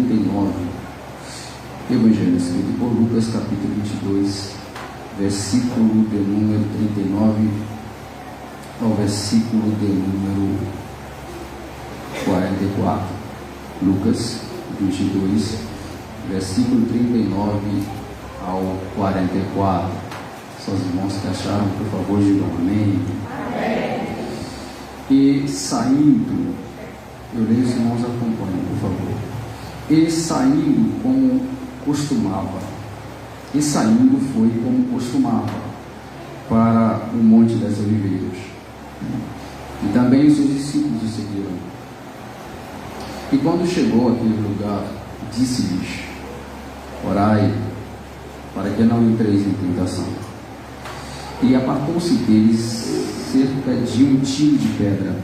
39, Evangelho escrito por Lucas, capítulo 22, versículo de número 39 ao versículo de número 44. Lucas 22, versículo 39 ao 44. Seus irmãos que acharam, por favor, digam amém. Amém. E saindo, eu leio, os irmãos acompanhem, por favor. E saindo como costumava, foi como costumava para o Monte das Oliveiras. E também os seus discípulos o seguiram. E quando chegou àquele lugar, disse-lhes: orai, para que não entreis em tentação. E apartou-se deles cerca de um tiro de pedra,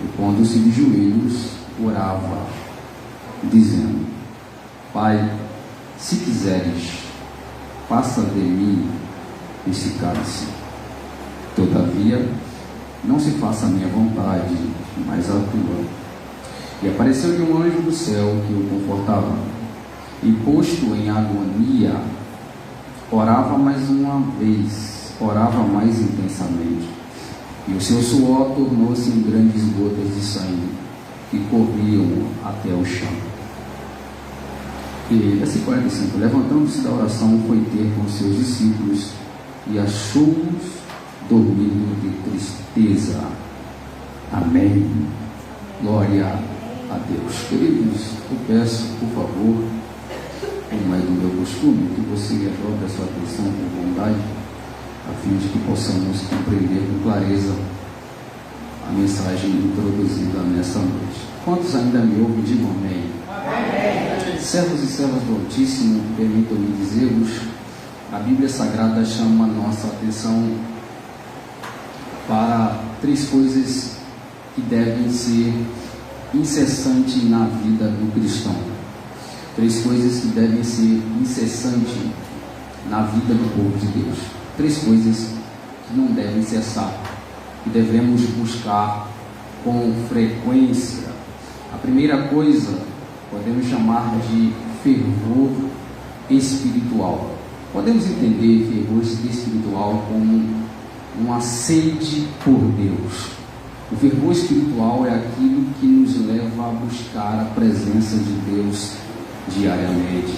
e pondo-se de joelhos, orava, dizendo: Pai, se quiseres, passa de mim esse cálice. Todavia, não se faça a minha vontade, mas a tua. E apareceu-lhe um anjo do céu que o confortava. E posto em agonia, orava mais uma vez, orava mais intensamente. E o seu suor tornou-se em grandes gotas de sangue, que corriam até o chão. E versículo 45, levantando-se da oração, foi ter com seus discípulos, e achou-os dormindo de tristeza. Amém. Glória a Deus. Queridos, eu peço, por favor, como é do meu costume, que você redobre a sua atenção com bondade, a fim de que possamos compreender com clareza a mensagem introduzida nessa noite. Quantos ainda me ouvem, digam amém. Amém. Servos e servas do Altíssimo, permitam-me dizer-vos, a Bíblia Sagrada chama a nossa atenção para três coisas que devem ser incessantes na vida do cristão. Três coisas que devem ser incessantes na vida do povo de Deus. Três coisas que não devem cessar, que devemos buscar com frequência. A primeira coisa podemos chamar de fervor espiritual. Podemos entender fervor espiritual como uma sede por Deus. O fervor espiritual é aquilo que nos leva a buscar a presença de Deus diariamente.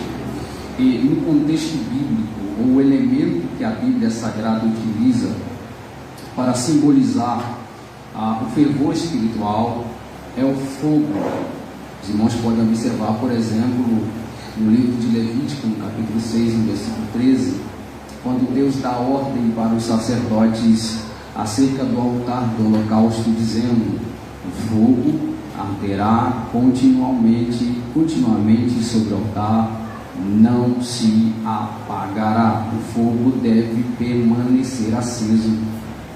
E no contexto bíblico, o elemento que a Bíblia Sagrada utiliza para simbolizar o fervor espiritual é o fogo. Os irmãos podem observar, por exemplo, no livro de Levítico, no capítulo 6, no versículo 13, quando Deus dá ordem para os sacerdotes acerca do altar do holocausto, dizendo: o fogo arderá continuamente sobre o altar, não se apagará. O fogo deve permanecer aceso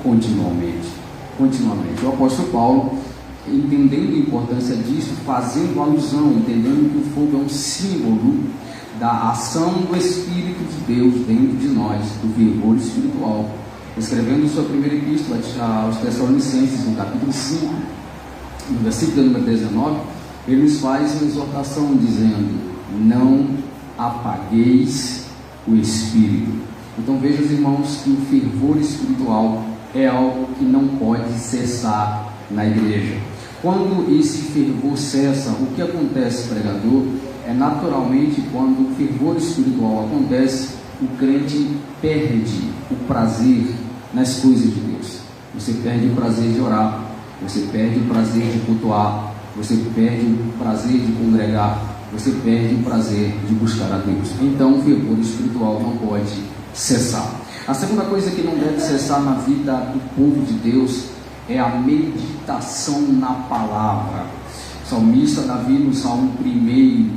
continuamente. O apóstolo Paulo, entendendo a importância disso, fazendo alusão, entendendo que o fogo é um símbolo da ação do Espírito de Deus dentro de nós, do fervor espiritual, escrevendo sua primeira epístola aos Tessalonicenses, no capítulo 5, no versículo número 19, ele nos faz uma exortação dizendo: não apagueis o Espírito. Então vejam, os irmãos, que o fervor espiritual é algo que não pode cessar na igreja. Quando esse fervor cessa, o que acontece, pregador? É naturalmente, quando o fervor espiritual acontece, o crente perde o prazer nas coisas de Deus. Você perde o prazer de orar, você perde o prazer de cultuar, você perde o prazer de congregar, você perde o prazer de buscar a Deus. Então o fervor espiritual não pode cessar. A segunda coisa que não deve cessar na vida do povo de Deus é a meditação na palavra. O salmista Davi, no Salmo 1,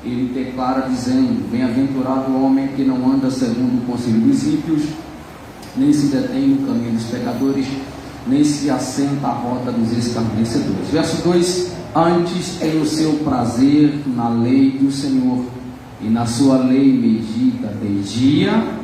ele declara dizendo: bem-aventurado o homem que não anda segundo o conselho dos ímpios, nem se detém no caminho dos pecadores, nem se assenta à roda dos escarnecedores. Verso 2: antes tem o seu prazer na lei do Senhor, e na sua lei medita de dia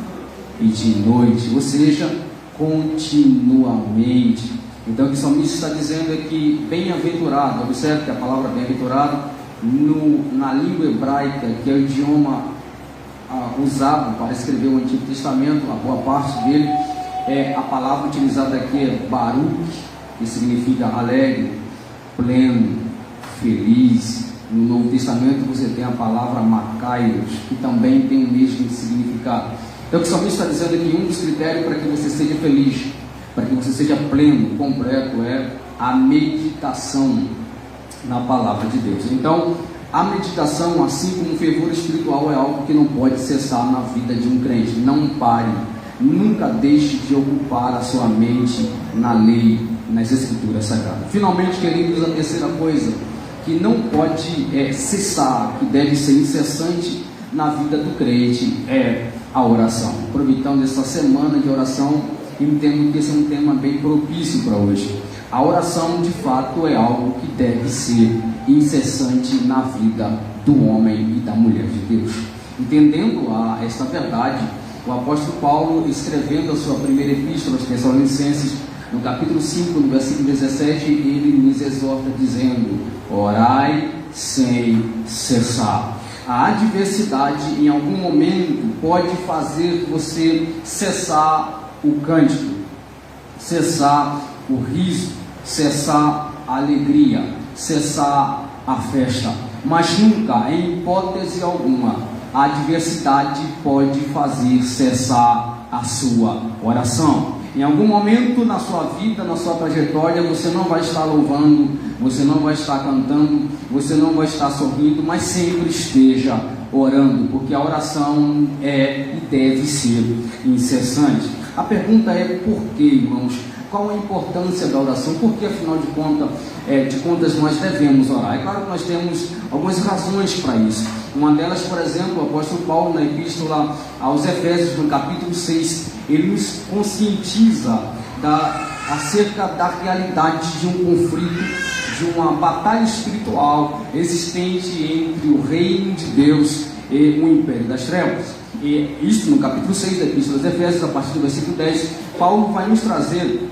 e de noite, ou seja, continuamente. Então o que o salmista está dizendo é que bem-aventurado, observe que a palavra bem-aventurado na língua hebraica, que é o idioma usado para escrever o Antigo Testamento, a boa parte dele, a palavra utilizada aqui é Baruch, que significa alegre, pleno, feliz. No Novo Testamento você tem a palavra Makaios, que também tem o mesmo significado. Então o que o salmista está dizendo aqui, um dos critérios para que você seja feliz, para que você seja pleno, completo, é a meditação na palavra de Deus. Então a meditação, assim como o fervor espiritual, é algo que não pode cessar na vida de um crente. Não pare, nunca deixe de ocupar a sua mente na lei, nas escrituras sagradas. Finalmente, queridos, a terceira coisa que não pode cessar, que deve ser incessante na vida do crente, é a oração. Aproveitando essa semana de oração, entendo que esse é um tema bem propício para hoje. A oração, de fato, é algo que deve ser incessante na vida do homem e da mulher de Deus. Entendendo esta verdade, o apóstolo Paulo, escrevendo a sua primeira epístola aos Tessalonicenses, no capítulo 5, no versículo 17, ele nos exorta dizendo: orai sem cessar. A adversidade em algum momento pode fazer você cessar o cântico, cessar o riso, cessar a alegria, cessar a festa, mas nunca, em hipótese alguma, a adversidade pode fazer cessar a sua oração. Em algum momento na sua vida, na sua trajetória, você não vai estar louvando, você não vai estar cantando, você não vai estar sorrindo, mas sempre esteja orando, porque a oração é e deve ser incessante. A pergunta é por quê, irmãos? Qual a importância da oração? Por que, afinal de contas, nós devemos orar? É claro que nós temos algumas razões para isso. Uma delas, por exemplo, o apóstolo Paulo, na epístola aos Efésios, no capítulo 6, ele nos conscientiza acerca da realidade de um conflito, de uma batalha espiritual existente entre o reino de Deus e o império das trevas. E isso no capítulo 6 da epístola aos Efésios, a partir do versículo 10, Paulo vai nos trazer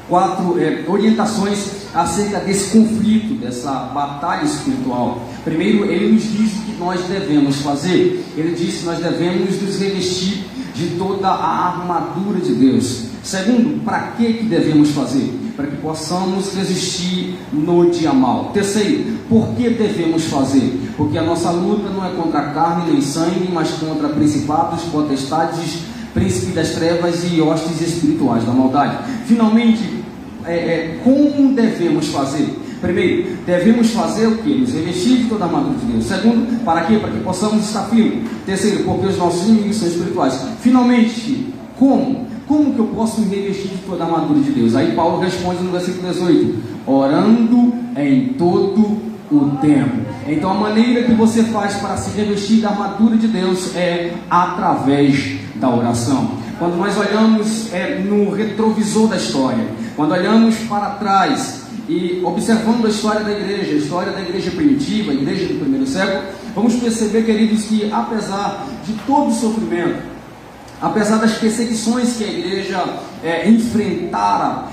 4 orientações acerca desse conflito, dessa batalha espiritual. Primeiro, ele nos diz o que nós devemos fazer. Ele diz que nós devemos nos revestir de toda a armadura de Deus. Segundo, para que devemos fazer? Para que possamos resistir no dia mau. Terceiro, por que devemos fazer? Porque a nossa luta não é contra a carne nem sangue, mas contra principados, potestades, príncipes das trevas e hostes espirituais da maldade. Finalmente, como devemos fazer? Primeiro, devemos fazer o que? Nos revestir de toda a armadura de Deus. Segundo, para quê? Para que possamos estar firmes. Terceiro, porque os nossos inimigos são espirituais. Finalmente, como? Como que eu posso me revestir de toda a armadura de Deus? Aí Paulo responde no versículo 18: orando em todo o tempo. Então a maneira que você faz para se revestir da armadura de Deus é através da oração. Quando nós olhamos no retrovisor da história, quando olhamos para trás e observando a história da igreja primitiva, a igreja do primeiro século, vamos perceber, queridos, que apesar de todo o sofrimento, apesar das perseguições que a igreja enfrentara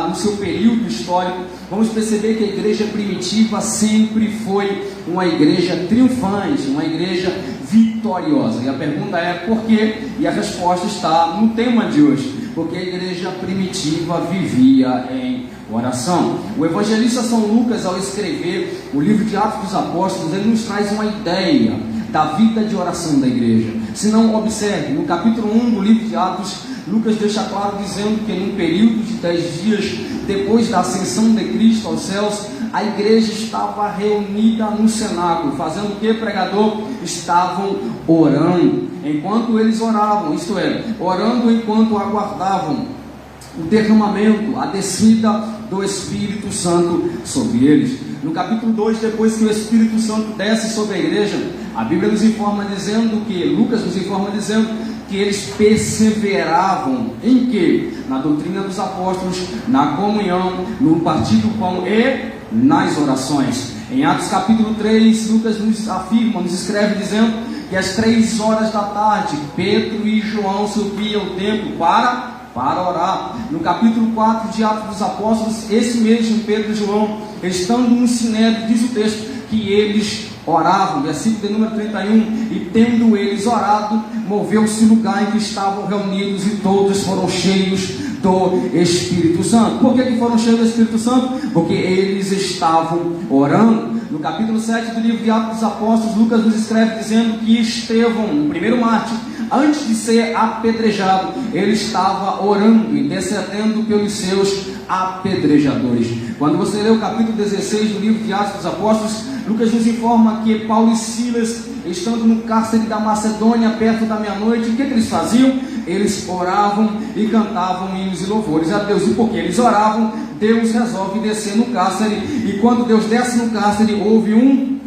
no seu período histórico, vamos perceber que a igreja primitiva sempre foi uma igreja triunfante, uma igreja vitoriosa. E a pergunta é por quê? E a resposta está no tema de hoje: porque a igreja primitiva vivia em oração. O evangelista São Lucas, ao escrever o livro de Atos dos Apóstolos, ele nos traz uma ideia da vida de oração da igreja. Se não, observe, no capítulo 1 do livro de Atos, Lucas deixa claro dizendo que num período de 10 dias depois da ascensão de Cristo aos céus, a igreja estava reunida no cenáculo, fazendo o que, pregador? Estavam orando. Enquanto eles oravam, isto é, orando enquanto aguardavam o derramamento, a descida do Espírito Santo sobre eles. No capítulo 2, depois que o Espírito Santo desce sobre a igreja, a Bíblia nos informa dizendo que, Lucas nos informa dizendo que eles perseveravam em quê? Na doutrina dos apóstolos, na comunhão, no partir do pão e nas orações. Em Atos capítulo 3, Lucas nos afirma, nos escreve dizendo que às 3 horas da tarde, Pedro e João subiam ao templo para orar. No capítulo 4 de Atos dos Apóstolos, esse mesmo Pedro e João, estando no sinédrio, diz o texto, que eles oravam, versículo de número 31, e tendo eles orado, moveu-se o lugar em que estavam reunidos, e todos foram cheios do Espírito Santo. Por que foram cheios do Espírito Santo? Porque eles estavam orando. No capítulo 7 do livro de Atos dos Apóstolos, Lucas nos escreve dizendo que Estevão, o primeiro mártir, antes de ser apedrejado, ele estava orando, intercedendo pelos seus apedrejadores. Quando você lê o capítulo 16 do livro de Atos dos Apóstolos, Lucas nos informa que Paulo e Silas, estando no cárcere da Macedônia, perto da meia-noite, o que eles faziam? Eles oravam e cantavam hinos e louvores a Deus. E porque eles oravam, Deus resolve descer no cárcere. E quando Deus desce no cárcere, houve um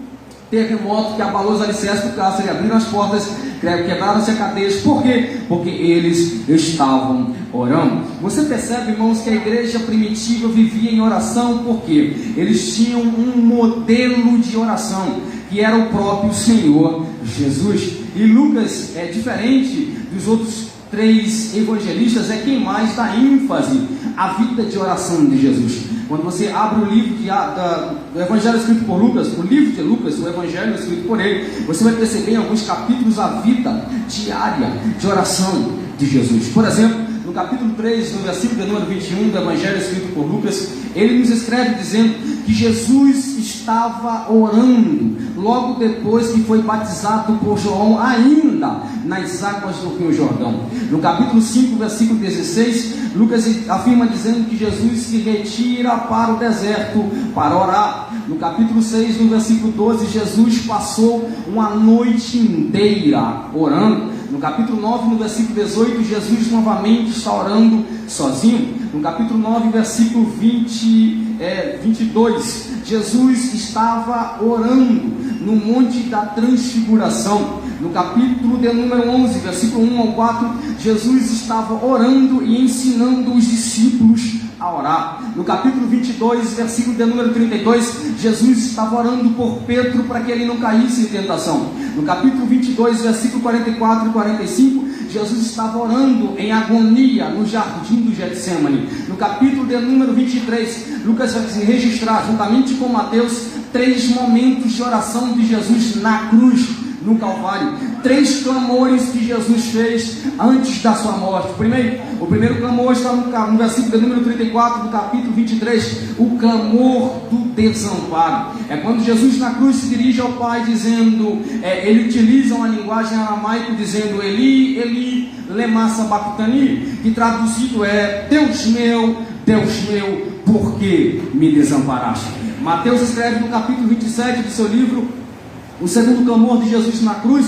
terremoto que abalou os alicerces do cárcere, abriram as portas, quebraram-se as cadeias. Por quê? Porque eles estavam orando. Você percebe, irmãos, que a igreja primitiva vivia em oração, porque eles tinham um modelo de oração, que era o próprio Senhor Jesus. E Lucas é diferente dos outros 3 evangelistas, é quem mais dá ênfase à vida de oração de Jesus. Quando você abre o livro do Evangelho escrito por Lucas, o livro de Lucas, o Evangelho escrito por ele, você vai perceber em alguns capítulos a vida diária de oração de Jesus. Por exemplo, no capítulo 3, no versículo de número 21 do Evangelho escrito por Lucas, ele nos escreve dizendo que Jesus estava orando logo depois que foi batizado por João, ainda nas águas do Rio Jordão. No capítulo 5, versículo 16, Lucas afirma dizendo que Jesus se retira para o deserto para orar. No capítulo 6, no versículo 12, Jesus passou uma noite inteira orando. No capítulo 9, no versículo 18, Jesus novamente está orando sozinho. No capítulo 9, versículo 22, Jesus estava orando no Monte da Transfiguração. No capítulo de número 11, versículo 1 ao 4, Jesus estava orando e ensinando os discípulos a orar. No capítulo 22, versículo de número 32, Jesus estava orando por Pedro para que ele não caísse em tentação. No capítulo 22, versículo 44 e 45, Jesus estava orando em agonia no jardim do Getsêmani. No capítulo de número 23, Lucas vai registrar, juntamente com Mateus, 3 momentos de oração de Jesus na cruz, no Calvário. 3 clamores que Jesus fez antes da sua morte. O primeiro clamor está no versículo de número 34 do capítulo 23, o clamor do desamparo. É quando Jesus na cruz se dirige ao Pai dizendo, ele utiliza uma linguagem aramaica dizendo Eli, Eli, lema sabachthani, que traduzido é Deus meu, por que me desamparaste? Mateus escreve no capítulo 27 do seu livro o segundo clamor de Jesus na cruz,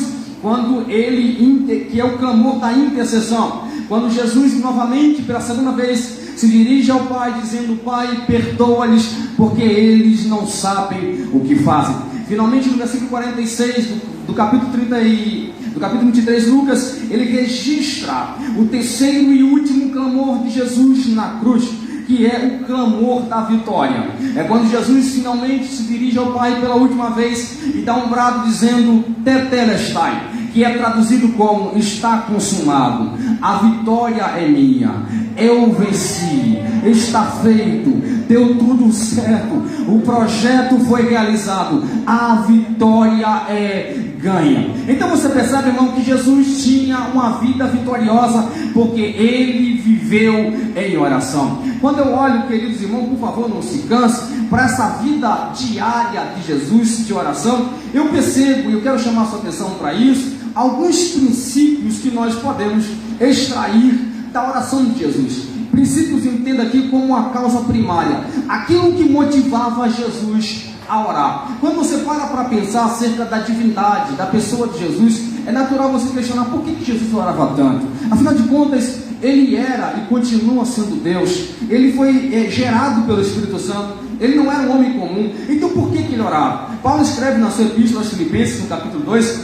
que é o clamor da intercessão, quando Jesus novamente pela segunda vez se dirige ao Pai dizendo, Pai, perdoa-lhes porque eles não sabem o que fazem. Finalmente no versículo 46 do capítulo 23, Lucas, ele registra o terceiro e último clamor de Jesus na cruz, que é o clamor da vitória. É quando Jesus finalmente se dirige ao Pai pela última vez e dá um brado dizendo Tetelestai, que é traduzido como está consumado, a vitória é minha, eu venci, está feito, deu tudo certo, o projeto foi realizado, a vitória é ganha. Então você percebe, irmão, que Jesus tinha uma vida vitoriosa porque ele viveu em oração. Quando eu olho, queridos irmãos, por favor não se canse, para essa vida diária de Jesus de oração, eu percebo, e eu quero chamar a sua atenção para isso, alguns princípios que nós podemos extrair da oração de Jesus. Princípios, entenda aqui como uma causa primária, aquilo que motivava Jesus a orar. Quando você para pensar acerca da divindade, da pessoa de Jesus, é natural você questionar por que Jesus orava tanto. Afinal de contas, ele era e continua sendo Deus, ele foi gerado pelo Espírito Santo, ele não era um homem comum, então por que ele orava? Paulo escreve na sua epístola aos Filipenses, no capítulo 2,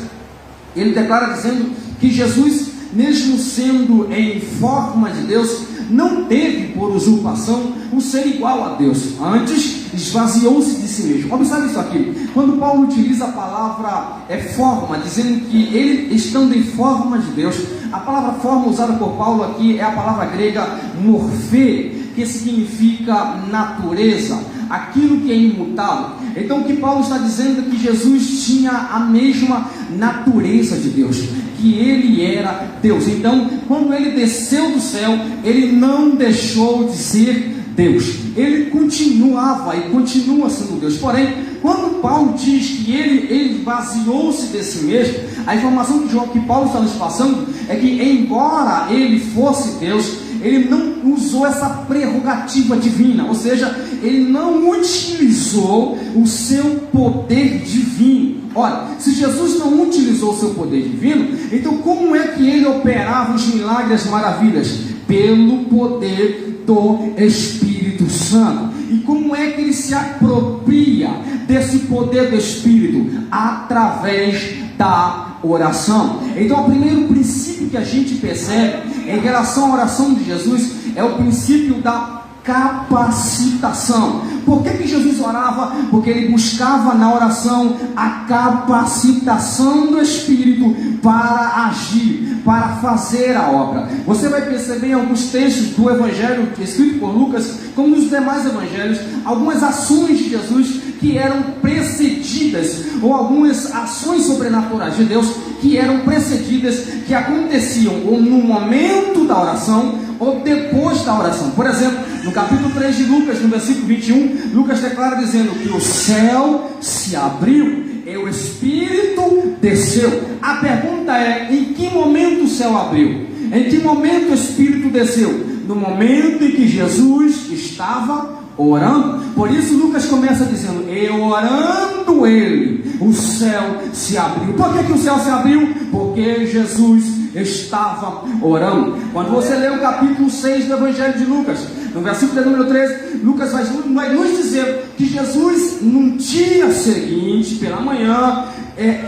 ele declara dizendo que Jesus, mesmo sendo em forma de Deus, não teve por usurpação o ser igual a Deus, antes esvaziou-se de si mesmo. Observe isso aqui, quando Paulo utiliza a palavra forma, dizendo que ele estando em forma de Deus, a palavra forma usada por Paulo aqui é a palavra grega morfê, que significa natureza, aquilo que é imutável. Então o que Paulo está dizendo é que Jesus tinha a mesma natureza de Deus, que ele era Deus. Então, quando ele desceu do céu, ele não deixou de ser Deus. Ele continuava e continua sendo Deus. Porém, quando Paulo diz que ele esvaziou-se de si mesmo, a informação que Paulo está nos passando é que, embora ele fosse Deus, ele não usou essa prerrogativa divina, ou seja, ele não utilizou o seu poder divino. Ora, se Jesus não utilizou o seu poder divino, então como é que ele operava os milagres, as maravilhas? Pelo poder do Espírito Santo. E como é que ele se apropria desse poder do Espírito? Através da oração. Então o primeiro princípio que a gente percebe em relação à oração de Jesus é o princípio da capacitação. Por que Jesus orava? Porque ele buscava na oração a capacitação do Espírito para agir, para fazer a obra. Você vai perceber em alguns textos do Evangelho escrito por Lucas, como nos demais evangelhos, algumas ações de Jesus que eram precedidas, ou algumas ações sobrenaturais de Deus que eram precedidas, que aconteciam ou no momento da oração ou depois da oração. Por exemplo, no capítulo 3 de Lucas, no versículo 21, Lucas declara dizendo que o céu se abriu e o Espírito desceu. A pergunta é: em que momento o céu abriu? Em que momento o Espírito desceu? No momento em que Jesus estava orando. Por isso Lucas começa dizendo: e orando ele, o céu se abriu. Por que o céu se abriu? Porque Jesus estava orando. Quando você lê o capítulo 6 do Evangelho de Lucas, no versículo de número 13, Lucas vai nos dizer que Jesus, num dia seguinte, pela manhã,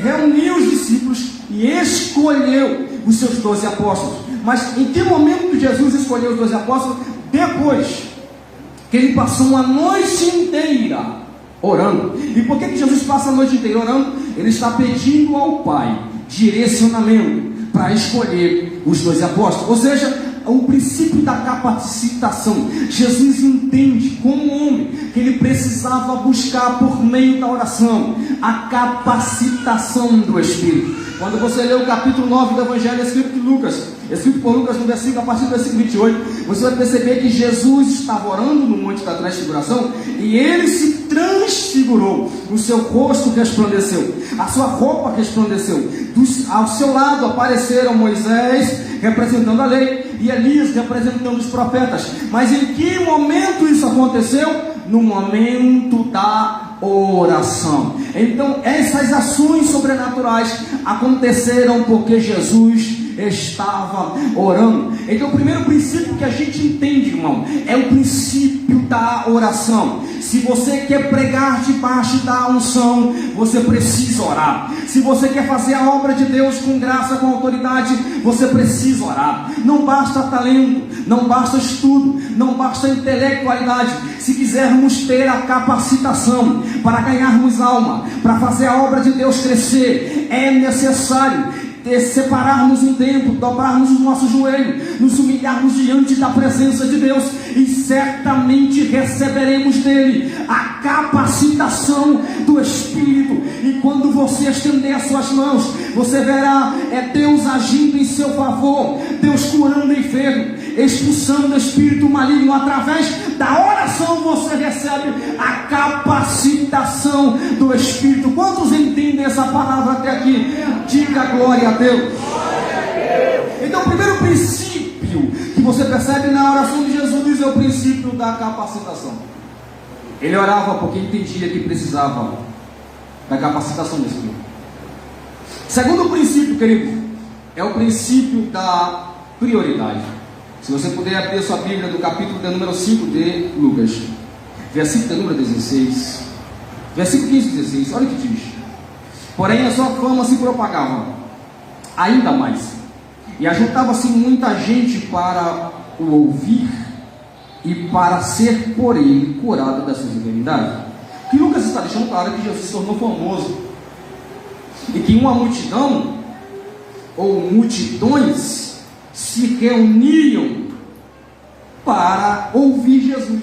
reuniu os discípulos e escolheu os seus 12 apóstolos. Mas em que momento Jesus escolheu os 12 apóstolos? Depois que ele passou uma noite inteira orando. E por que Jesus passa a noite inteira orando? Ele está pedindo ao Pai direcionamento para escolher os 12 apóstolos. Ou seja, o princípio da capacitação. Jesus entende, como homem, que ele precisava buscar por meio da oração a capacitação do Espírito. Quando você lê o capítulo 9 do Evangelho escrito por Lucas, no versículo, a partir do versículo 28, você vai perceber que Jesus estava orando no Monte da Transfiguração e ele se transfigurou, o seu rosto resplandeceu, a sua roupa resplandeceu, ao seu lado apareceram Moisés representando a lei e Elias representando os profetas. Mas em que momento isso aconteceu? No momento da oração. Então essas ações sobrenaturais aconteceram porque Jesus estava orando. Então o primeiro princípio que a gente entende, irmão, é o princípio da oração. Se você quer pregar debaixo da unção, você precisa orar. Se você quer fazer a obra de Deus com graça, com autoridade, você precisa orar. Não basta talento, não basta estudo, não basta intelectualidade. Se quisermos ter a capacitação para ganharmos alma, para fazer a obra de Deus crescer, é necessário separarmos um tempo, dobrarmos os nossos joelhos, nos humilharmos diante da presença de Deus, e certamente receberemos dele a capacitação do Espírito. E quando você estender as suas mãos, você verá Deus agindo em seu favor, Deus curando enfermo, expulsando o espírito maligno. Através da oração você recebe a capacitação do Espírito. Quantos entendem essa palavra até aqui? Diga glória a Deus. Então o primeiro princípio que você percebe na oração de Jesus é o princípio da capacitação. Ele orava porque entendia que precisava da capacitação do Espírito. Segundo princípio, querido, é o princípio da prioridade. Se você puder abrir a sua Bíblia do capítulo de número 5 de Lucas, versículo de número 16, versículo 15 e 16, olha o que diz: porém a sua fama se propagava ainda mais, e ajuntava-se muita gente para o ouvir e para ser por ele curado das suas enfermidades. O que Lucas está deixando claro é que Jesus se tornou famoso, e que uma multidão, ou multidões, se reuniam para ouvir Jesus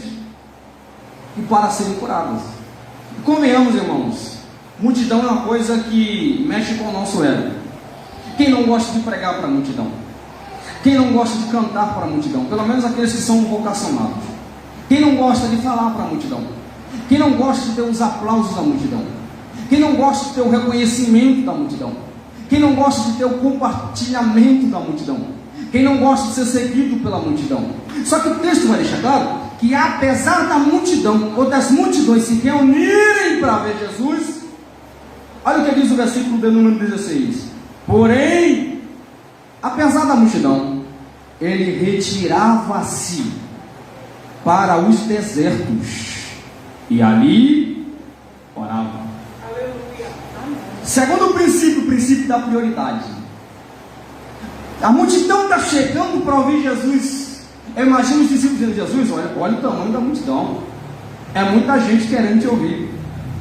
e para serem curados. Convenhamos, irmãos, multidão é uma coisa que mexe com o nosso ego. Quem não gosta de pregar para a multidão? Quem não gosta de cantar para a multidão? Pelo menos aqueles que são vocacionados. Quem não gosta de falar para a multidão? Quem não gosta de ter os aplausos da multidão? Quem não gosta de ter o reconhecimento da multidão? Quem não gosta de ter o compartilhamento da multidão? Quem não gosta de ser seguido pela multidão? Só que o texto vai deixar claro que apesar da multidão, ou das multidões se reunirem para ver Jesus, olha o que diz o versículo de número 16. Porém, apesar da multidão, ele retirava-se para os desertos e ali orava. Segundo o princípio da prioridade. A multidão está chegando para ouvir Jesus. Imagina os discípulos dizendo: Jesus, olha o tamanho da multidão. É muita gente querendo te ouvir.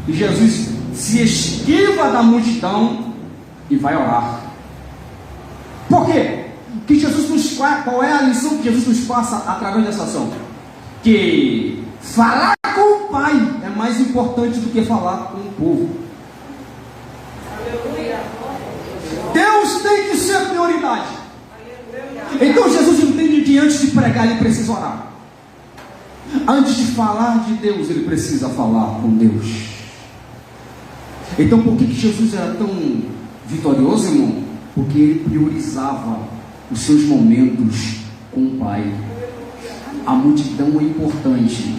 E Jesus se esquiva da multidão e vai orar. Por quê? Qual é a lição que Jesus nos passa através dessa ação? Que falar com o Pai é mais importante do que falar com o povo. Deus tem que ser prioridade. Então Jesus entende que antes de pregar ele precisa orar. Antes de falar de Deus ele precisa falar com Deus. Então por que Jesus era tão vitorioso, irmão? Porque ele priorizava os seus momentos com o Pai. A multidão é importante,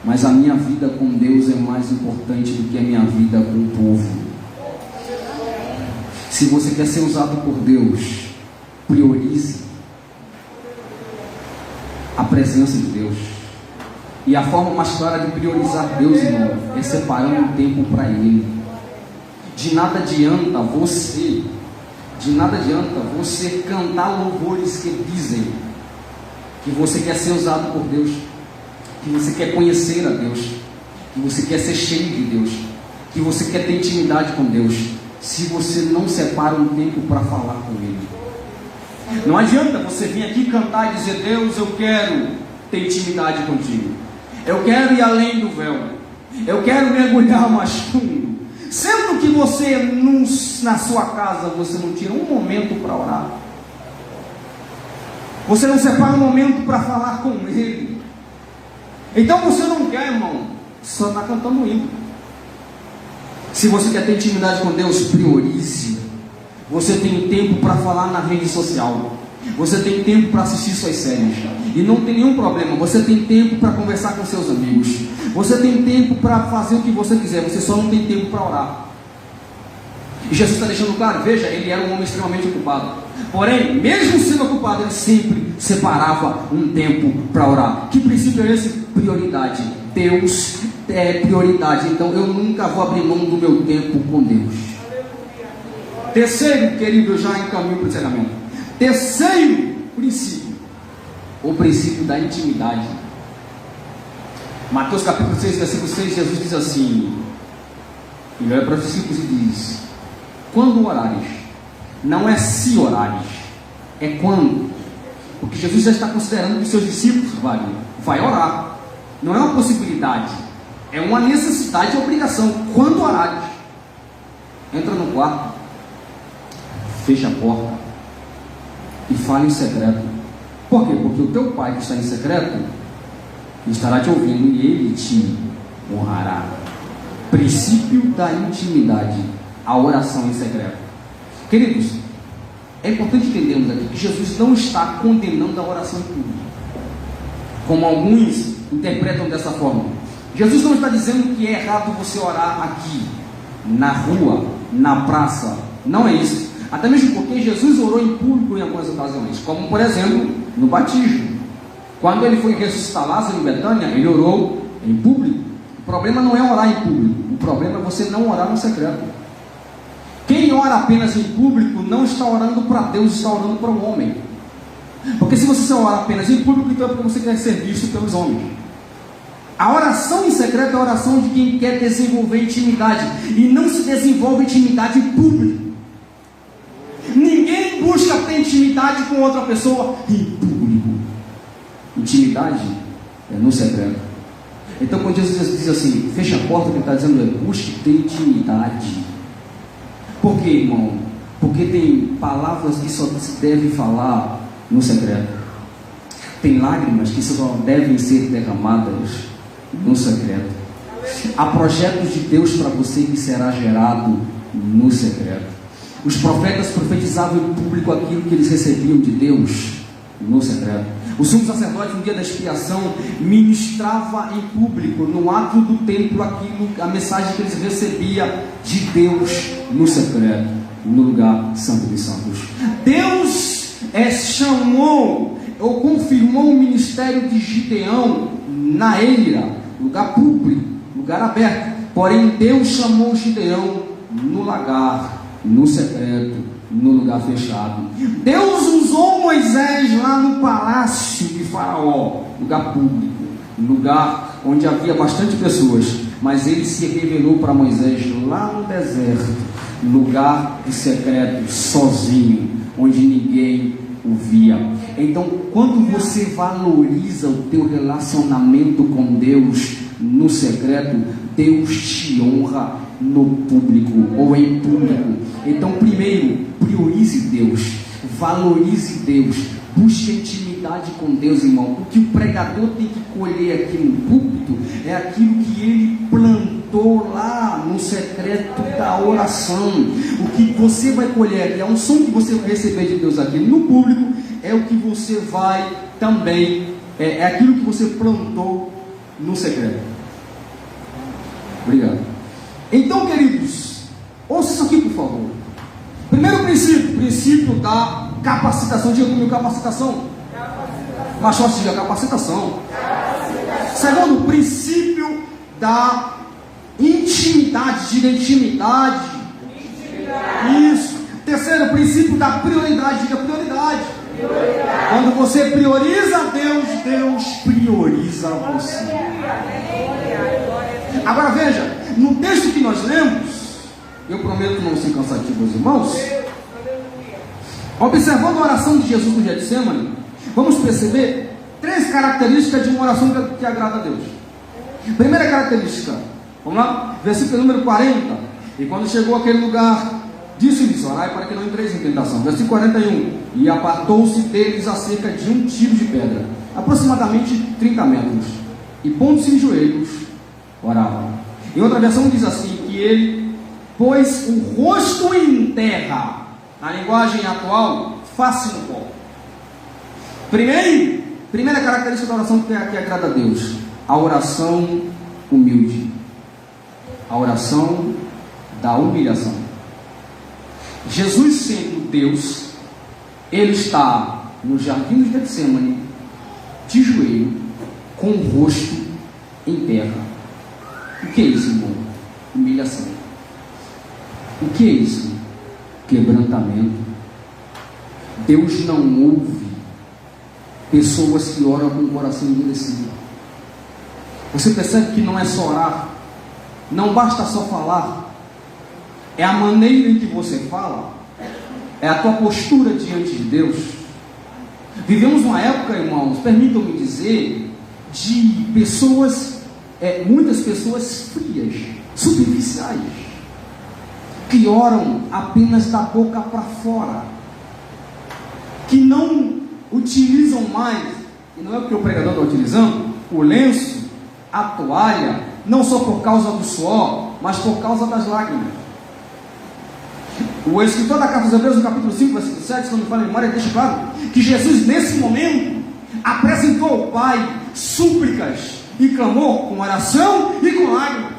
mas a minha vida com Deus é mais importante do que a minha vida com o povo. Se você quer ser usado por Deus, priorize a presença de Deus. E a forma mais clara de priorizar Deus, irmão, é separando um tempo para Ele. De nada adianta você cantar louvores que dizem que você quer ser usado por Deus, que você quer conhecer a Deus, que você quer ser cheio de Deus, que você quer ter intimidade com Deus, se você não separa um tempo para falar com Ele. Não adianta você vir aqui cantar e dizer: Deus, eu quero ter intimidade contigo, eu quero ir além do véu, eu quero mergulhar mais fundo, sendo que você na sua casa você não tira um momento para orar, você não separa um momento para falar com Ele. Então você não quer, irmão, só está cantando hino. Se você quer ter intimidade com Deus, priorize. Você tem tempo para falar na rede social, você tem tempo para assistir suas séries, e não tem nenhum problema. Você tem tempo para conversar com seus amigos, você tem tempo para fazer o que você quiser, você só não tem tempo para orar. E Jesus está deixando claro, veja, ele era um homem extremamente ocupado, porém, mesmo sendo ocupado, ele sempre separava um tempo para orar. Que princípio é esse? Prioridade. Deus é prioridade, então eu nunca vou abrir mão do meu tempo com Deus. Terceiro, querido, eu já encaminho para o encerramento. Terceiro princípio, o princípio da intimidade. Mateus capítulo 6, versículo 6, Jesus diz assim, ele olha para os discípulos e diz: quando orares, não é se orares, é quando. Porque Jesus já está considerando que os seus discípulos vai orar. Não é uma possibilidade, é uma necessidade e obrigação. Quando orares, entra no quarto, fecha a porta e fala em secreto. Por quê? Porque o teu Pai que está em secreto estará te ouvindo e Ele te honrará. Princípio da intimidade, a oração em secreto. Queridos, é importante entendermos aqui que Jesus não está condenando a oração em público, como alguns interpretam dessa forma. Jesus não está dizendo que é errado você orar aqui, na rua, na praça. Não é isso. Até mesmo porque Jesus orou em público em algumas ocasiões, como por exemplo no batismo. Quando ele foi ressuscitar Lázaro em Betânia, ele orou em público. O problema não é orar em público, o problema é você não orar no secreto. Quem ora apenas em público não está orando para Deus, está orando para o homem. Porque se você só ora apenas em público, então é porque você quer ser visto pelos homens. A oração em secreto é a oração de quem quer desenvolver intimidade, e não se desenvolve intimidade em público. Ninguém busca ter intimidade com outra pessoa em público. Intimidade é no secreto. Então, quando Jesus diz assim, fecha a porta, o que ele está dizendo é, busque ter intimidade. Por quê, irmão? Porque tem palavras que só se deve falar no secreto. Tem lágrimas que só devem ser derramadas no secreto. Há projetos de Deus para você que será gerado no secreto. Os profetas profetizavam em público aquilo que eles recebiam de Deus no secreto. O sumo sacerdote, no dia da expiação, ministrava em público, no átrio do templo, a mensagem que eles recebiam de Deus no secreto, no lugar santo dos santos. Deus chamou ou confirmou o ministério de Gideão na eira, lugar público, lugar aberto. Porém, Deus chamou Gideão no lagar, no secreto, no lugar fechado. Deus usou Moisés lá no palácio de Faraó, lugar público, lugar onde havia bastante pessoas, mas ele se revelou para Moisés lá no deserto, lugar secreto, sozinho, onde ninguém o via. Então, quando você valoriza o teu relacionamento com Deus no secreto, Deus te honra no público ou em público. Então, primeiro, priorize Deus, valorize Deus, busque intimidade com Deus, irmão. O que o pregador tem que colher aqui no púlpito é aquilo que ele plantou lá no secreto da oração. O que você vai colher aqui, a unção que você vai receber de Deus aqui no público, é o que você vai também, é aquilo que você plantou no secreto. Obrigado. Então, queridos, ouça isso aqui, por favor. Primeiro princípio da capacitação. Diga comigo, capacitação. Mas só diga capacitação. Segundo, princípio da intimidade. Diga intimidade. Isso. Terceiro, princípio da prioridade. Diga prioridade. Quando você prioriza Deus, Deus prioriza você. Agora veja, no texto que nós lemos, eu prometo não ser cansativo aos irmãos, observando a oração de Jesus no Getsemane, vamos perceber 3 características de uma oração que agrada a Deus. Primeira característica, vamos lá, versículo número 40, e quando chegou àquele lugar, disse-lhes, orai para que não entreis em tentação. Versículo 41, e apartou-se deles a cerca de 1 tiro de pedra, aproximadamente 30 metros, e pondo-se em joelhos, orava. Em outra versão diz assim, que ele pôs o rosto em terra, na linguagem atual, face no pó. Primeira característica da oração que agrada a Deus, a oração humilde, a oração da humilhação. Jesus sendo Deus, ele está no jardim de Getsemane, de joelho, com o rosto em terra. O que é isso, irmão? Humilhação. O que é isso? Quebrantamento. Deus não ouve pessoas que oram com o coração endurecido. Você percebe que não é só orar, não basta só falar, é a maneira em que você fala, é a tua postura diante de Deus. Vivemos uma época, irmãos, permitam-me dizer, de pessoas, muitas pessoas frias, superficiais, que oram apenas da boca para fora, que não utilizam mais, e não é porque o pregador está utilizando, o lenço, a toalha, não só por causa do suor, mas por causa das lágrimas. O escritor da carta aos Hebreus, no capítulo 5, versículo 7, se não me falha a memória, deixa claro que Jesus, nesse momento, apresentou ao Pai súplicas e clamor com oração e com lágrimas.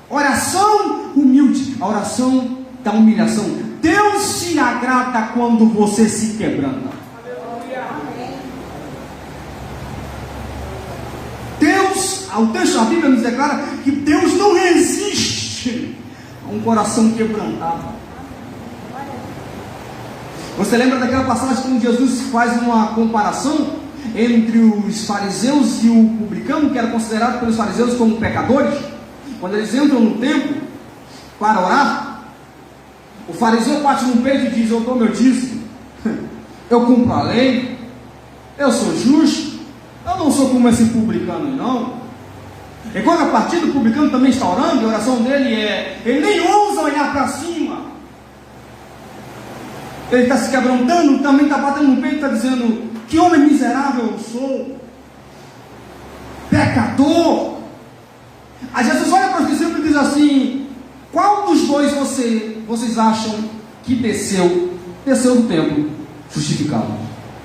Oração humilde, a oração da humilhação. Deus se agrada quando você se quebranta. Deus, o texto da Bíblia nos declara que Deus não resiste a um coração quebrantado. Você lembra daquela passagem quando Jesus faz uma comparação entre os fariseus e o publicano, que era considerado pelos fariseus como pecadores? Quando eles entram no templo para orar, o fariseu bate no peito e diz: eu dou meu dízimo, eu cumpro a lei, eu sou justo, eu não sou como esse publicano não. Enquanto a partir do publicano também está orando, e a oração dele ele nem ousa olhar para cima. Ele está se quebrantando, também está batendo no peito, está dizendo: que homem miserável eu sou, pecador. Aí Jesus olha para os discípulos e diz assim: qual dos dois vocês acham que desceu do templo justificado?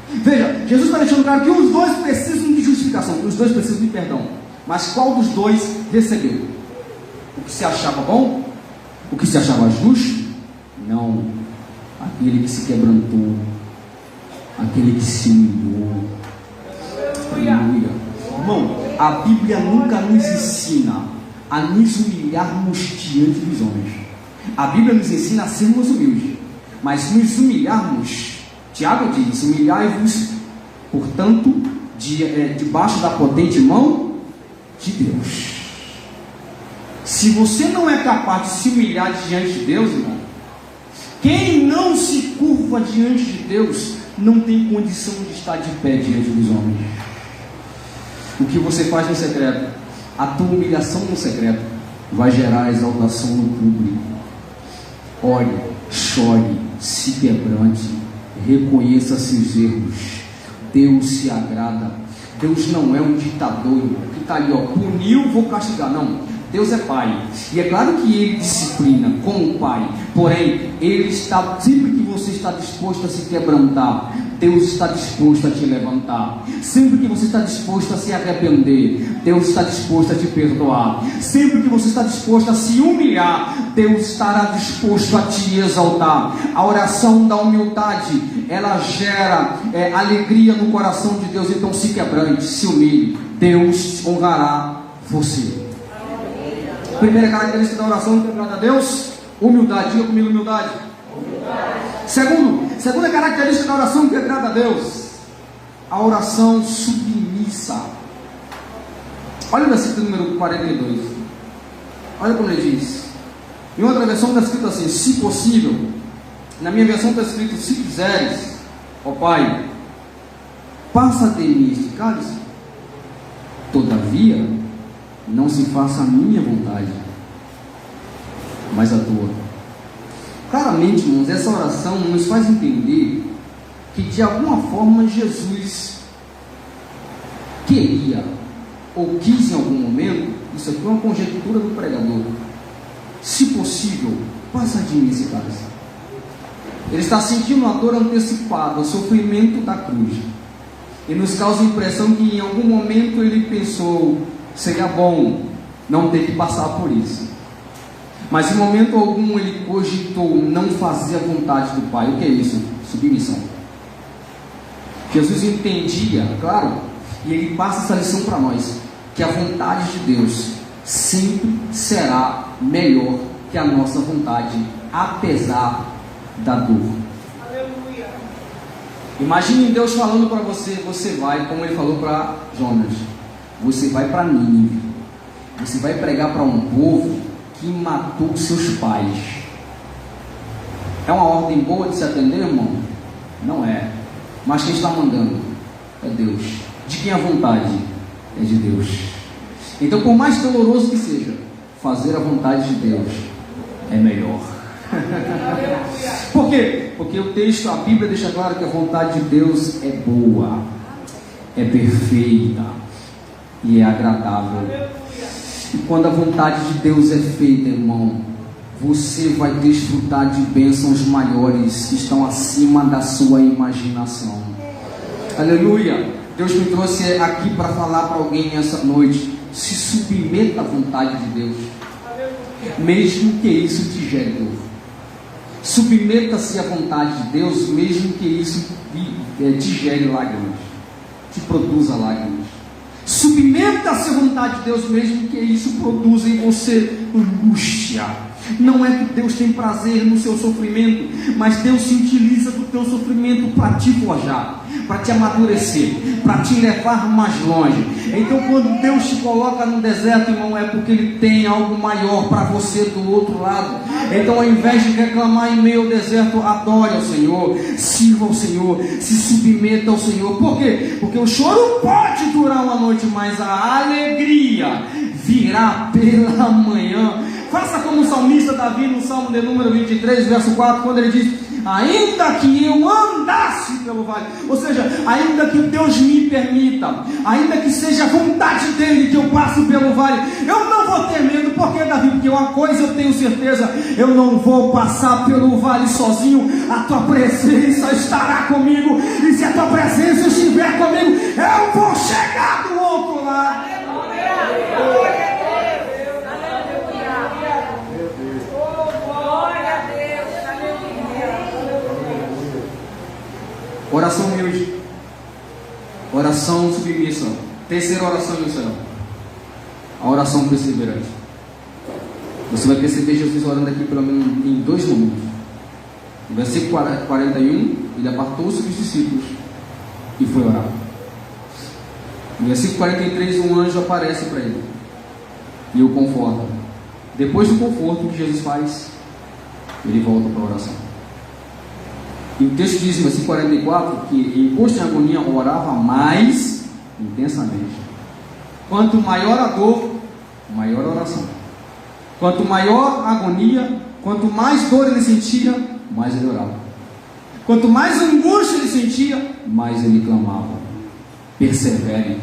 Veja, Jesus está deixando claro que os dois precisam de justificação, os dois precisam de perdão. Mas qual dos dois recebeu? O que se achava bom? O que se achava justo? Não. Aquele que se quebrantou, aquele que se humilhou. Aleluia. Irmão, a Bíblia nunca nos ensina a nos humilharmos diante dos homens. A Bíblia nos ensina a sermos humildes, mas nos humilharmos, Tiago diz: humilhai-vos, portanto, debaixo da potente mão de Deus. Se você não é capaz de se humilhar diante de Deus, irmão, quem não se curva diante de Deus não tem condição de estar de pé diante dos homens. O que você faz no secreto, a tua humilhação no secreto, vai gerar exaltação no público. Ore, chore, se quebrante, reconheça seus erros. Deus se agrada. Deus não é um ditador que está ali, puniu, vou castigar. Não. Deus é Pai, e é claro que Ele disciplina como Pai, porém, Ele está, sempre que você está disposto a se quebrantar, Deus está disposto a te levantar. Sempre que você está disposto a se arrepender, Deus está disposto a te perdoar. Sempre que você está disposto a se humilhar, Deus estará disposto a te exaltar. A oração da humildade, ela gera alegria no coração de Deus. Então se quebrante, se humilhe, Deus honrará você. Primeira característica da oração que agrada a Deus: humildade. Diga comigo: humildade. Segunda característica da oração que agrada a Deus: a oração submissa. Olha o versículo número 42. Olha como ele diz. Em outra versão está escrito assim: se possível. Na minha versão está escrito: se quiseres, ó Pai, passa de mim este cálice, todavia não se faça a minha vontade, mas a tua. Claramente, irmãos, essa oração nos faz entender que de alguma forma Jesus queria ou quis em algum momento, isso aqui é uma conjectura do pregador, se possível, passa de mim esse cálice. Ele está sentindo a dor antecipada, o sofrimento da cruz, e nos causa a impressão que em algum momento ele pensou: seria bom não ter que passar por isso. Mas em momento algum ele cogitou não fazer a vontade do Pai. O que é isso? Submissão. Jesus entendia, claro, e ele passa essa lição para nós, que a vontade de Deus sempre será melhor que a nossa vontade, apesar da dor. Aleluia. Imagine Deus falando para você: você vai, como ele falou para Jonas, você vai para Nínive, você vai pregar para um povo que matou seus pais. É uma ordem boa de se atender, irmão? Não é. Mas quem está mandando é Deus. De quem a vontade é de Deus. Então, por mais doloroso que seja, fazer a vontade de Deus é melhor. Por quê? Porque o texto, a Bíblia deixa claro que a vontade de Deus é boa, é perfeita e é agradável. E quando a vontade de Deus é feita, irmão, você vai desfrutar de bênçãos maiores que estão acima da sua imaginação. Aleluia! Deus me trouxe aqui para falar para alguém nessa noite: se submeta à vontade de Deus, mesmo que isso te gere dor. Submeta-se à vontade de Deus, mesmo que isso te gere lágrimas, te produza lágrimas. Submeta-se à vontade de Deus, mesmo que isso produza em você angústia. Não é que Deus tem prazer no seu sofrimento, mas Deus se utiliza do teu sofrimento para te forjar, para te amadurecer, para te levar mais longe. Então, quando Deus te coloca no deserto, irmão, é porque Ele tem algo maior para você do outro lado. Então, ao invés de reclamar em meio ao deserto, adore ao Senhor, sirva ao Senhor, se submeta ao Senhor. Por quê? Porque o choro pode durar uma noite, mas a alegria virá pela manhã. Faça como o salmista Davi no Salmo de número 23, verso 4, quando ele diz: ainda que eu andasse pelo vale, ou seja, ainda que Deus me permita, ainda que seja a vontade dele que eu passe pelo vale, eu não vou ter medo. Por que, Davi? Porque uma coisa eu tenho certeza: eu não vou passar pelo vale sozinho, a tua presença estará comigo, e se a tua presença estiver comigo, eu vou chegar do outro lado. Oração humilde, oração submissa. Terceira oração no céu, a oração perseverante. Você vai perceber Jesus orando aqui pelo menos em 2 momentos. No versículo 41, ele apartou-se dos discípulos e foi orar. No versículo 43, um anjo aparece para ele e o conforta. Depois do conforto que Jesus faz, ele volta para a oração. E o texto diz, no versículo 44, que em posto em agonia orava mais intensamente. Quanto maior a dor, maior a oração. Quanto maior a agonia, quanto mais dor ele sentia, mais ele orava. Quanto mais angústia ele sentia, mais ele clamava. Persevere.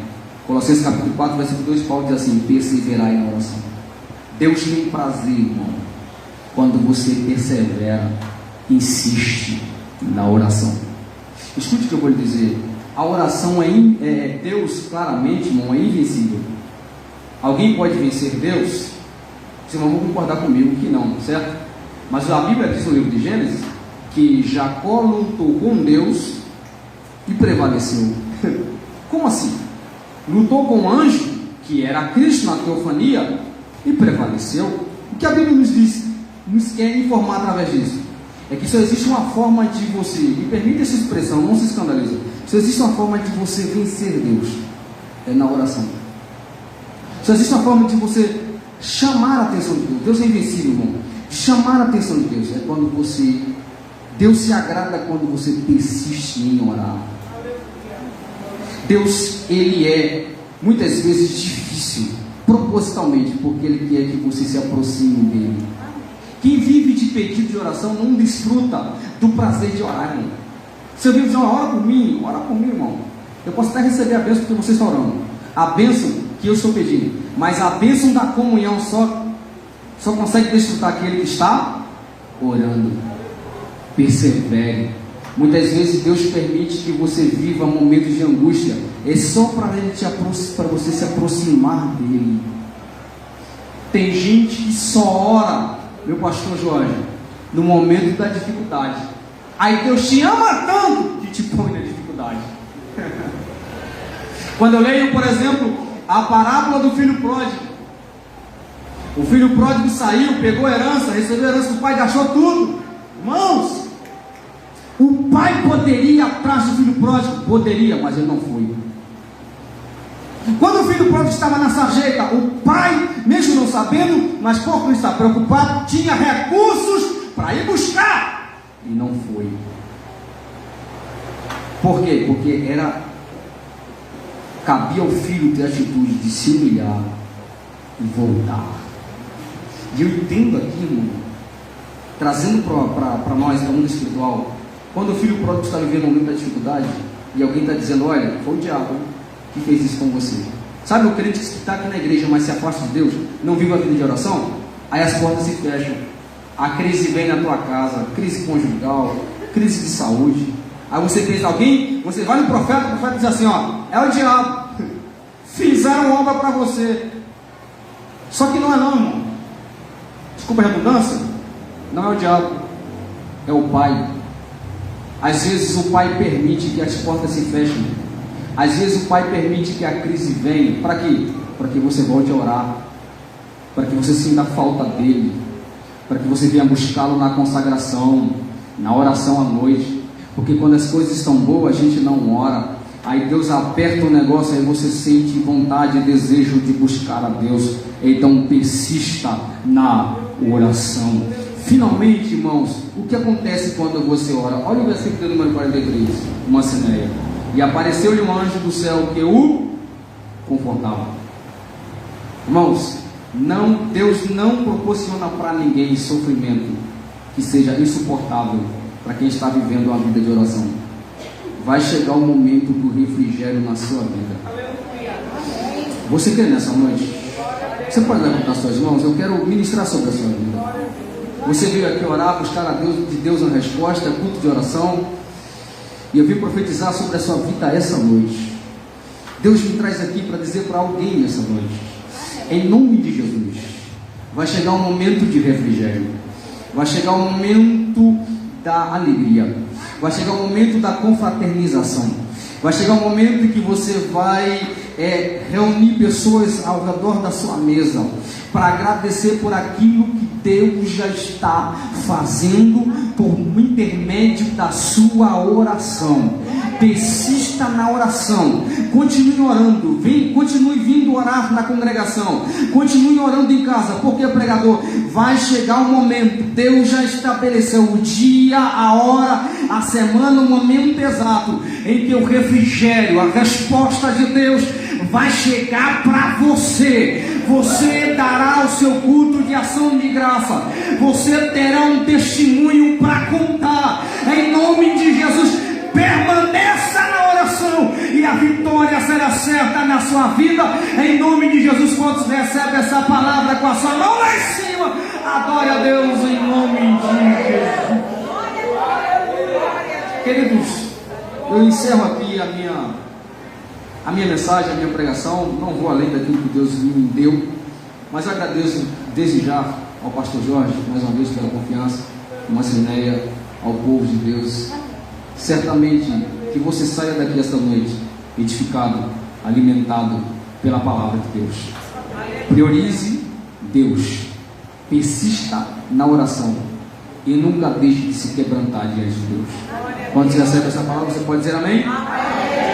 Colossenses capítulo 4, versículo 2, Paulo diz assim: perseverai na oração. Deus tem prazer, irmão, quando você persevera, insiste na oração. Escute o que eu vou lhe dizer. A oração Deus, claramente, irmão, é invencível. Alguém pode vencer Deus? Vocês não vão concordar comigo que não, certo? Mas a Bíblia diz no livro de Gênesis que Jacó lutou com Deus e prevaleceu. Como assim? Lutou com o anjo, que era Cristo na teofania, e prevaleceu. O que a Bíblia nos diz, nos quer informar através disso, é que só existe uma forma de você, me permita essa expressão, não se escandaliza, só existe uma forma de você vencer Deus, é na oração. Só existe uma forma de você chamar a atenção de Deus. Deus é invencível, irmão. Chamar a atenção de Deus é quando Deus se agrada quando você persiste em orar. Deus, ele é muitas vezes difícil, propositalmente, porque ele quer que você se aproxime dele. Quem vive de pedido de oração não desfruta do prazer de orar, irmão. Se eu vivo dizendo, ora por mim, irmão, eu posso até receber a bênção porque você está orando, a bênção que eu estou pedindo, mas a bênção da comunhão só consegue desfrutar aquele que está orando. Persevere. Muitas vezes Deus permite que você viva momentos de angústia, é só para você se aproximar dele. Tem gente que só ora, meu pastor Jorge, no momento da dificuldade. Aí Deus te ama tanto que te põe na dificuldade. Quando eu leio, por exemplo, a parábola do filho pródigo, o filho pródigo saiu, pegou a herança, recebeu a herança do pai, gastou tudo. Irmãos, o pai poderia ir atrás do filho pródigo? Poderia, mas ele não foi. Quando o filho pródigo estava na sarjeta, o pai, mesmo não sabendo, mas por não estar preocupado, tinha recursos para ir buscar, e não foi. Por quê? Porque cabia ao filho ter a atitude de se humilhar e voltar. E eu entendo aqui, irmão, trazendo para nós, para o mundo espiritual, quando o filho pródigo está vivendo um momento da dificuldade e alguém está dizendo, olha, foi o diabo que fez isso com você. Sabe o crente que está aqui na igreja, mas se afasta de Deus, não vive a vida de oração? Aí as portas se fecham, a crise vem na tua casa, crise conjugal, crise de saúde. Aí você pensa alguém, você vai no profeta, o profeta diz assim, ó, é o diabo, fizeram obra para você. Só que não é não, irmão. Desculpa a redundância, não é o diabo, é o pai. Às vezes o pai permite que as portas se fechem. Às vezes o pai permite que a crise venha. Para quê? Para que você volte a orar, para que você sinta a falta dele, para que você venha buscá-lo na consagração, na oração à noite. Porque quando as coisas estão boas, a gente não ora. Aí Deus aperta o negócio, aí você sente vontade e desejo de buscar a Deus. Então persista na oração. Finalmente, irmãos, o que acontece quando você ora? Olha o versículo número 43, uma Cineia. E apareceu-lhe um anjo do céu que o confortava. Irmãos, Deus não proporciona para ninguém sofrimento que seja insuportável para quem está vivendo uma vida de oração. Vai chegar o momento do refrigério na sua vida. Você crê nessa noite? Você pode levantar suas mãos? Eu quero ministrar sobre a sua vida. Você veio aqui orar, buscar a Deus, de Deus uma resposta, culto de oração. E eu vim profetizar sobre a sua vida essa noite. Deus me traz aqui para dizer para alguém essa noite, em nome de Jesus, vai chegar um momento de refrigério, vai chegar um momento da alegria, vai chegar um momento da confraternização, vai chegar um momento em que você vai reunir pessoas ao redor da sua mesa para agradecer por aquilo que Deus já está fazendo por intermédio da sua oração. Persista na oração, continue orando, continue vindo orar na congregação, continue orando em casa, porque, pregador, vai chegar um momento, Deus já estabeleceu o dia, a hora, a semana, o momento exato em que o refrigério, a resposta de Deus vai chegar para você. Você dará o seu culto de ação de graça, você terá um testemunho para contar, em nome de Jesus. Permaneça na oração e a vitória será certa na sua vida, em nome de Jesus. Quantos recebem essa palavra com a sua mão lá em cima? Adore a Deus em nome de Jesus. Queridos, eu encerro aqui a minha mensagem, a minha pregação. Não vou além daquilo que Deus me deu, mas agradeço desde já ao pastor Jorge, mais uma vez, pela confiança, uma Sineia, ao povo de Deus. Certamente que você saia daqui esta noite edificado, alimentado pela palavra de Deus. Priorize Deus, persista na oração e nunca deixe de se quebrantar diante de Deus. Quando você recebe essa palavra, você pode dizer amém?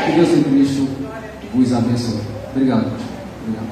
Que Deus em Cristo vos abençoe. Obrigado. Obrigado.